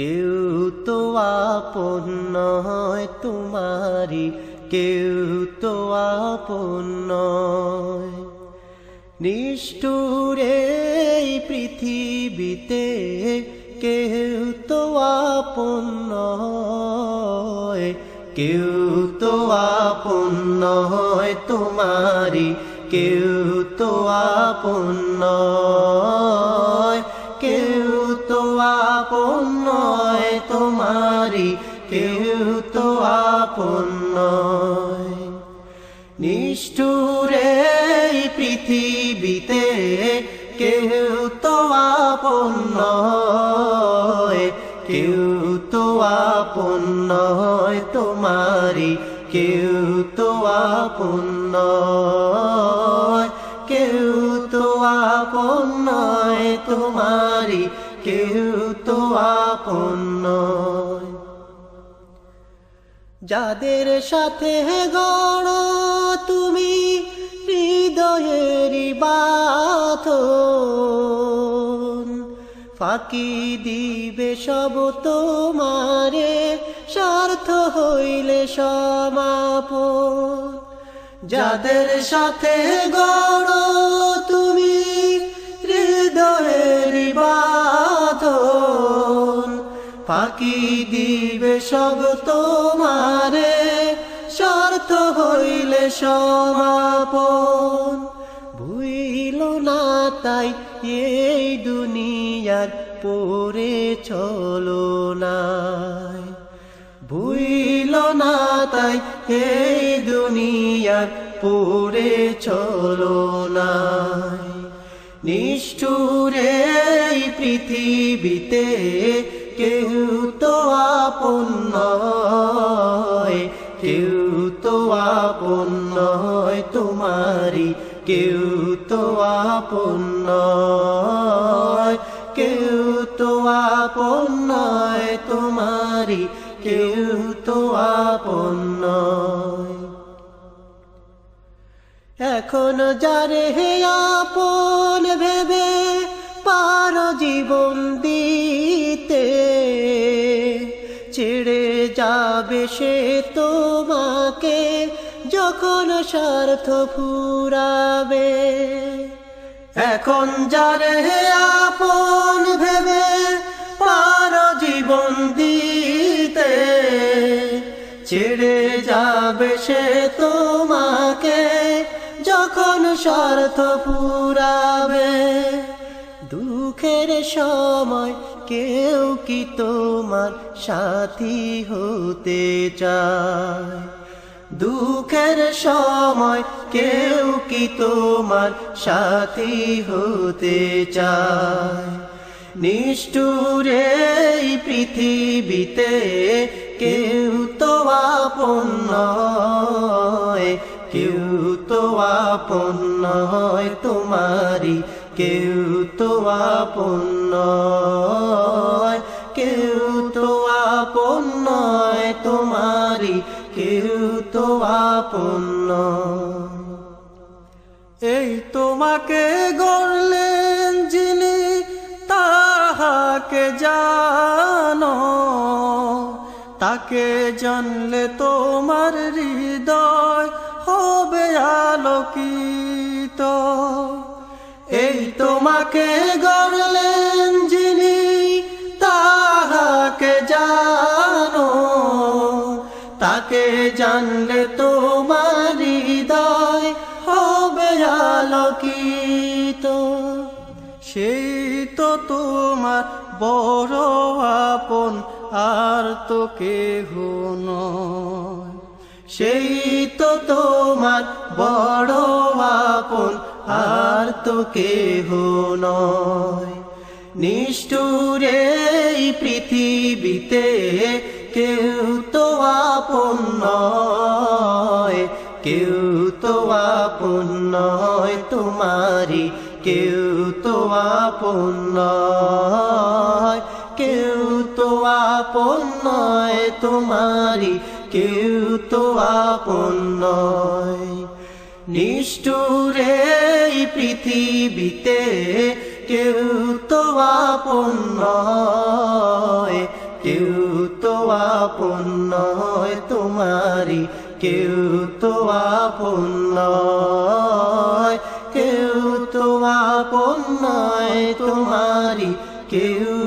কেউ তো আপন নয় তোমারি, কেউ তো আপন নয়। নিষ্ঠুর এই পৃথিবীতে কেউ তো আপন নয়, কেউ তো আপন নয় তোমারি, কেউ তো আপন নয়, কেউ তো আপন নয় তোমারি, কেউ তো আপন নয়। নিষ্ঠুর এই পৃথিবীতে কেউ তো আপন নয়, কেউ তো আপন নয় তোমারি, কেউ তো আপন নয়, কেউ তো আপন নয় তোমারি, কেউ তো আপন নয়। যাদের সাথে গড়ো তুমি হৃদয়েরই বাঁধন, ফাঁকি দিবে সব তোমারে স্বার্থ হইলে সমাপন। যাদের সাথে গড়ো তুমি হৃদয়েরই বাঁধন, ফাঁকি দিবে সব তোমারে স্বার্থ হইলে সমাপন। ভুইল না তাই এই দুনিয়ার পরে চলো নাই, ভুইল না তাই এই দুনিয়ার পরে চলো নাই। নিষ্ঠুর এই পৃথিবীতে কেউ তো আপন নয়, কেউ তো আপন নয় তোমারি, কেউ তো আপন নয়, কেউ তো আপন নয় তোমারি, কেউ তো আপন নয়। এখন যারে আপন ভেবে পারো জীবন দিতে, ছেড়ে যাবে সে তোমাকে যখন স্বার্থ ফুরাবে। এখন যারে আপন ভেবে পারো জীবন দিতে, ছেড়ে যাবে সে তোমাকে যখন স্বার্থ ফুরাবে। দুঃখের সময় কেউ কি তোমার সাথী হতে চায়, দুঃখের সময় কেউ কি তোমার সাথী হতে চায়। নিষ্ঠুর এই পৃথিবীতে কেউ তো আপন নয়, কেউ তো আপন নয় তোমারি, কেউ তো আপন নয়, কেউ তো আপন নয় তোমারি, কেউ তো আপন নয়। এই তোমাকে গড়লেন যিনি তাহাকে জানো, তাকে জানলে তোমার হৃদয় হবে আলোকিত। এই তোমাকে গড়লেন যিনি তাহাকে জানো, তাকে জানলে তোমার হৃদয় হবে আলোকিত। সেই তো তোমার বড় আপন, আর তো কেহ নয়। সেই তো তোমার বড় আপন, আর তো কেহ নয়। নিষ্ঠুর এই পৃথিবীতে কেউ তো আপন নয়, কেউ তো আপন নয় তোমারি, কেউ তো আপন নয়, কেউ তো আপন নয় তোমারি, কেউ তো আপন নয়। নিষ্ঠুর এই পৃথিবীতে কেউ তো আপন নয়, আপন নয় তোমারি কেউ